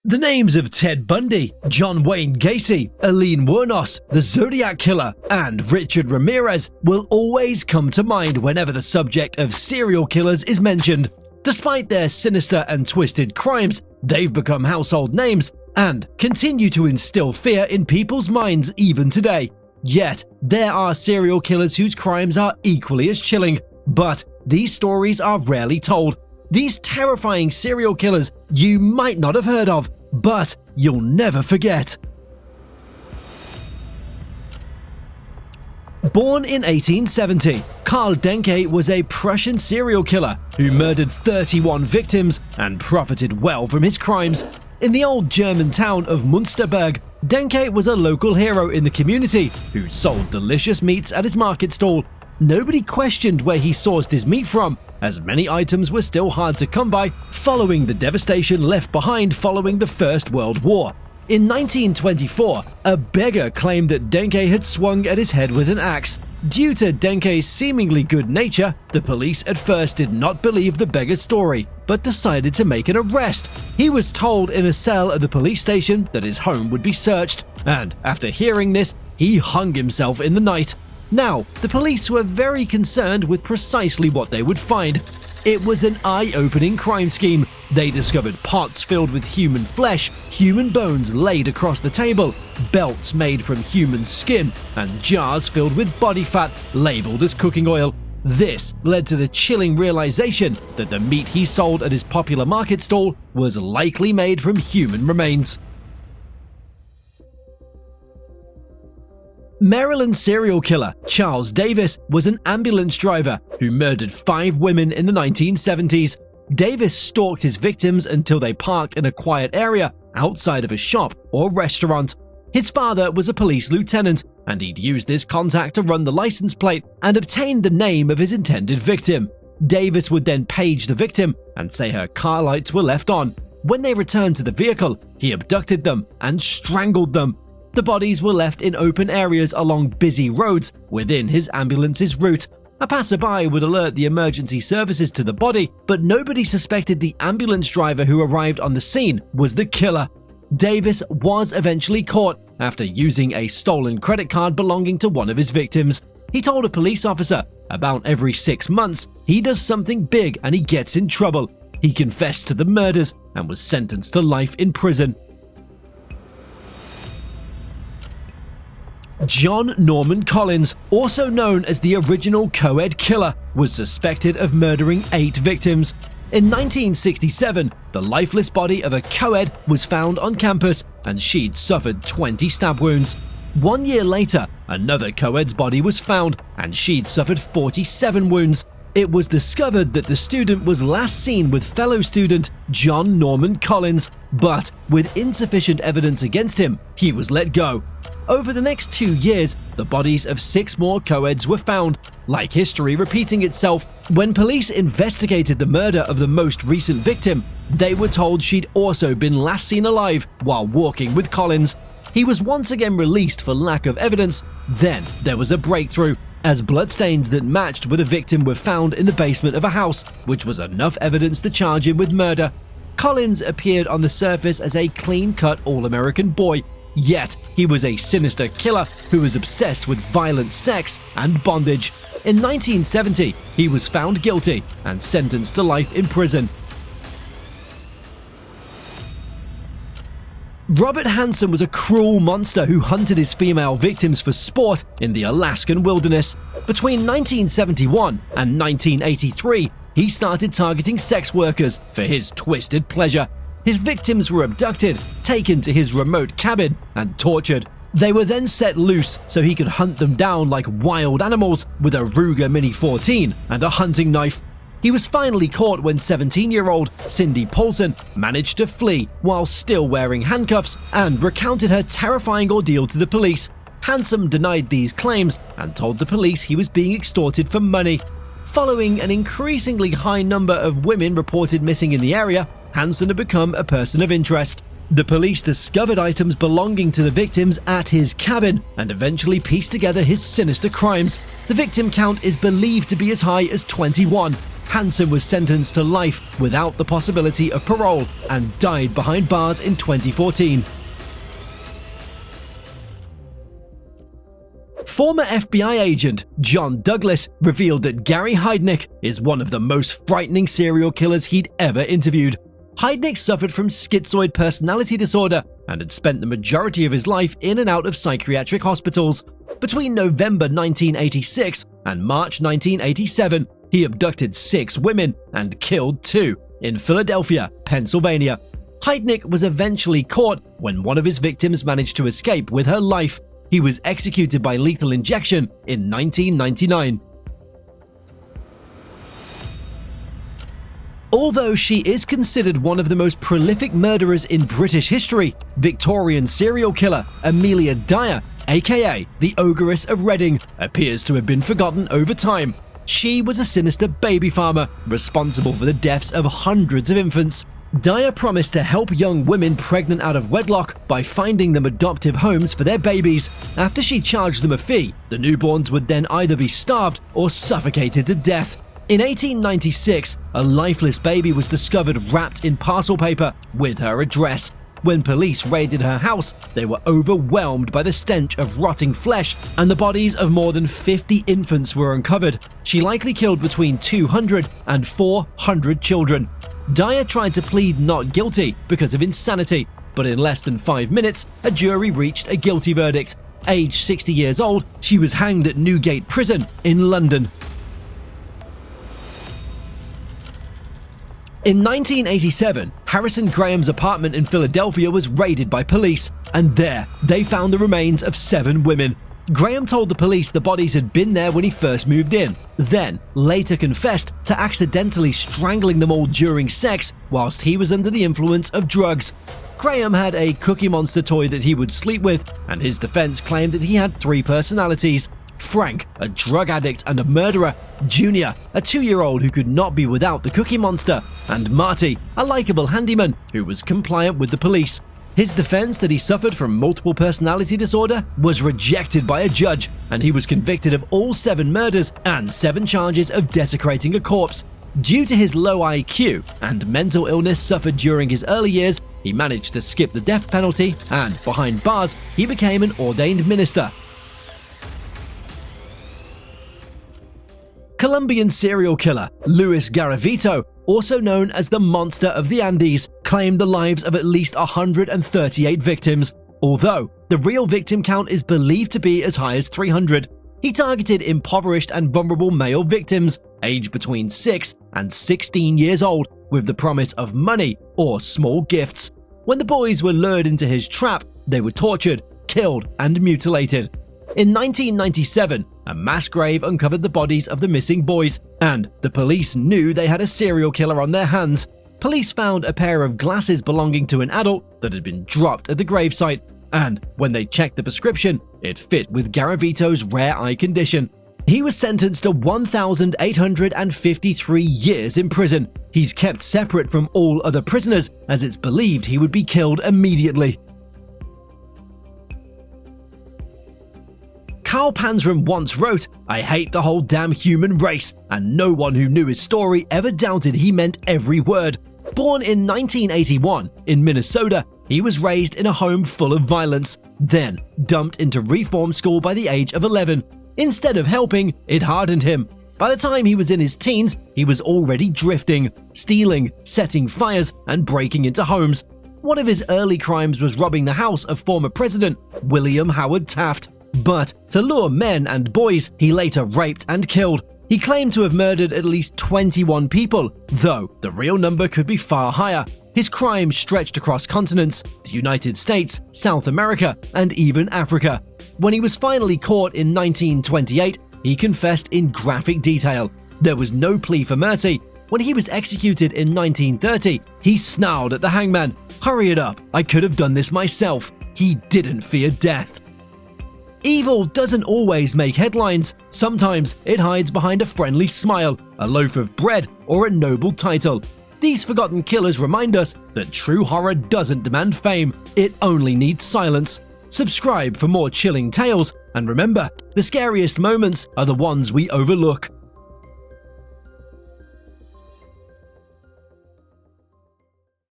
The names of Ted Bundy, John Wayne Gacy, Aileen Wuornos, the Zodiac Killer, and Richard Ramirez will always come to mind whenever the subject of serial killers is mentioned. Despite their sinister and twisted crimes, they've become household names and continue to instill fear in people's minds even today. Yet, there are serial killers whose crimes are equally as chilling, but these stories are rarely told. These terrifying serial killers you might not have heard of, but you'll never forget. Born in 1870, Karl Denke was a Prussian serial killer who murdered 31 victims and profited well from his crimes. In the old German town of Münsterberg, Denke was a local hero in the community who sold delicious meats at his market stall. Nobody questioned where he sourced his meat from, as many items were still hard to come by following the devastation left behind following the First World War. In 1924, a beggar claimed that Denke had swung at his head with an axe. Due to Denke's seemingly good nature, the police at first did not believe the beggar's story, but decided to make an arrest. He was told in a cell at the police station that his home would be searched, and after hearing this, he hung himself in the night. Now, the police were very concerned with precisely what they would find. It was an eye-opening crime scheme. They discovered pots filled with human flesh, human bones laid across the table, belts made from human skin, and jars filled with body fat labeled as cooking oil. This led to the chilling realization that the meat he sold at his popular market stall was likely made from human remains. Maryland serial killer Charles Davis was an ambulance driver who murdered 5 women in the 1970s. Davis stalked his victims until they parked in a quiet area outside of a shop or restaurant. His father was a police lieutenant, and he'd used this contact to run the license plate and obtain the name of his intended victim. Davis would then page the victim and say her car lights were left on. When they returned to the vehicle, he abducted them and strangled them. The bodies were left in open areas along busy roads within his ambulance's route. A passerby would alert the emergency services to the body, but nobody suspected the ambulance driver who arrived on the scene was the killer. Davis was eventually caught after using a stolen credit card belonging to one of his victims. He told a police officer, about every 6 months, he does something big and he gets in trouble. He confessed to the murders and was sentenced to life in prison. John Norman Collins, also known as the original co-ed killer, was suspected of murdering 8 victims. In 1967, the lifeless body of a co-ed was found on campus and she'd suffered 20 stab wounds. 1 year later, another co-ed's body was found and she'd suffered 47 wounds. It was discovered that the student was last seen with fellow student John Norman Collins, but with insufficient evidence against him, he was let go. Over the next 2 years, the bodies of 6 more co-eds were found, like history repeating itself. When police investigated the murder of the most recent victim, they were told she'd also been last seen alive while walking with Collins. He was once again released for lack of evidence. Then there was a breakthrough, as bloodstains that matched with a victim were found in the basement of a house, which was enough evidence to charge him with murder. Collins appeared on the surface as a clean-cut all-American boy, yet he was a sinister killer who was obsessed with violent sex and bondage. In 1970, he was found guilty and sentenced to life in prison. Robert Hansen was a cruel monster who hunted his female victims for sport in the Alaskan wilderness. Between 1971 and 1983, he started targeting sex workers for his twisted pleasure. His victims were abducted, taken to his remote cabin, and tortured. They were then set loose so he could hunt them down like wild animals with a Ruger Mini 14 and a hunting knife. He was finally caught when 17-year-old Cindy Paulson managed to flee while still wearing handcuffs and recounted her terrifying ordeal to the police. Hansen denied these claims and told the police he was being extorted for money. Following an increasingly high number of women reported missing in the area, Hansen had become a person of interest. The police discovered items belonging to the victims at his cabin and eventually pieced together his sinister crimes. The victim count is believed to be as high as 21. Hansen was sentenced to life without the possibility of parole and died behind bars in 2014. Former FBI agent John Douglas revealed that Gary Heidnik is one of the most frightening serial killers he'd ever interviewed. Heidnik suffered from schizoid personality disorder and had spent the majority of his life in and out of psychiatric hospitals. Between November 1986 and March 1987, he abducted 6 women and killed 2 in Philadelphia, Pennsylvania. Heidnik was eventually caught when one of his victims managed to escape with her life. He was executed by lethal injection in 1999. Although she is considered one of the most prolific murderers in British history, Victorian serial killer Amelia Dyer, aka the Ogress of Reading, appears to have been forgotten over time. She was a sinister baby farmer responsible for the deaths of hundreds of infants. Dyer promised to help young women pregnant out of wedlock by finding them adoptive homes for their babies. After she charged them a fee, the newborns would then either be starved or suffocated to death. In 1896, a lifeless baby was discovered wrapped in parcel paper with her address. When police raided her house, they were overwhelmed by the stench of rotting flesh, and the bodies of more than 50 infants were uncovered. She likely killed between 200 and 400 children. Dyer tried to plead not guilty because of insanity, but in less than 5 minutes, a jury reached a guilty verdict. Aged 60 years old, she was hanged at Newgate Prison in London. In 1987, Harrison Graham's apartment in Philadelphia was raided by police, and there they found the remains of 7 women. Graham told the police the bodies had been there when he first moved in, then later confessed to accidentally strangling them all during sex whilst he was under the influence of drugs. Graham had a Cookie Monster toy that he would sleep with, and his defense claimed that he had 3 personalities: Frank, a drug addict and a murderer; Junior, a 2-year-old who could not be without the Cookie Monster; and Marty, a likable handyman who was compliant with the police. His defense that he suffered from multiple personality disorder was rejected by a judge, and he was convicted of all 7 murders and 7 charges of desecrating a corpse. Due to his low IQ and mental illness suffered during his early years, he managed to skip the death penalty, and behind bars, he became an ordained minister. Colombian serial killer Luis Garavito, also known as the Monster of the Andes, claimed the lives of at least 138 victims, although the real victim count is believed to be as high as 300. He targeted impoverished and vulnerable male victims, aged between 6 and 16 years old, with the promise of money or small gifts. When the boys were lured into his trap, they were tortured, killed, and mutilated. In 1997, a mass grave uncovered the bodies of the missing boys, and the police knew they had a serial killer on their hands. Police found a pair of glasses belonging to an adult that had been dropped at the gravesite, and when they checked the prescription, it fit with Garavito's rare eye condition. He was sentenced to 1,853 years in prison. He's kept separate from all other prisoners, as it's believed he would be killed immediately. Carl Panzram once wrote, "I hate the whole damn human race," and no one who knew his story ever doubted he meant every word. Born in 1981 in Minnesota, he was raised in a home full of violence, then dumped into reform school by the age of 11. Instead of helping, it hardened him. By the time he was in his teens, he was already drifting, stealing, setting fires, and breaking into homes. One of his early crimes was robbing the house of former President William Howard Taft. But to lure men and boys, he later raped and killed. He claimed to have murdered at least 21 people, though the real number could be far higher. His crimes stretched across continents, the United States, South America, and even Africa. When he was finally caught in 1928, he confessed in graphic detail. There was no plea for mercy. When he was executed in 1930, he snarled at the hangman, "Hurry it up, I could have done this myself." He didn't fear death. Evil doesn't always make headlines. Sometimes it hides behind a friendly smile, a loaf of bread, or a noble title. These forgotten killers remind us that true horror doesn't demand fame, it only needs silence. Subscribe for more chilling tales, and remember, the scariest moments are the ones we overlook.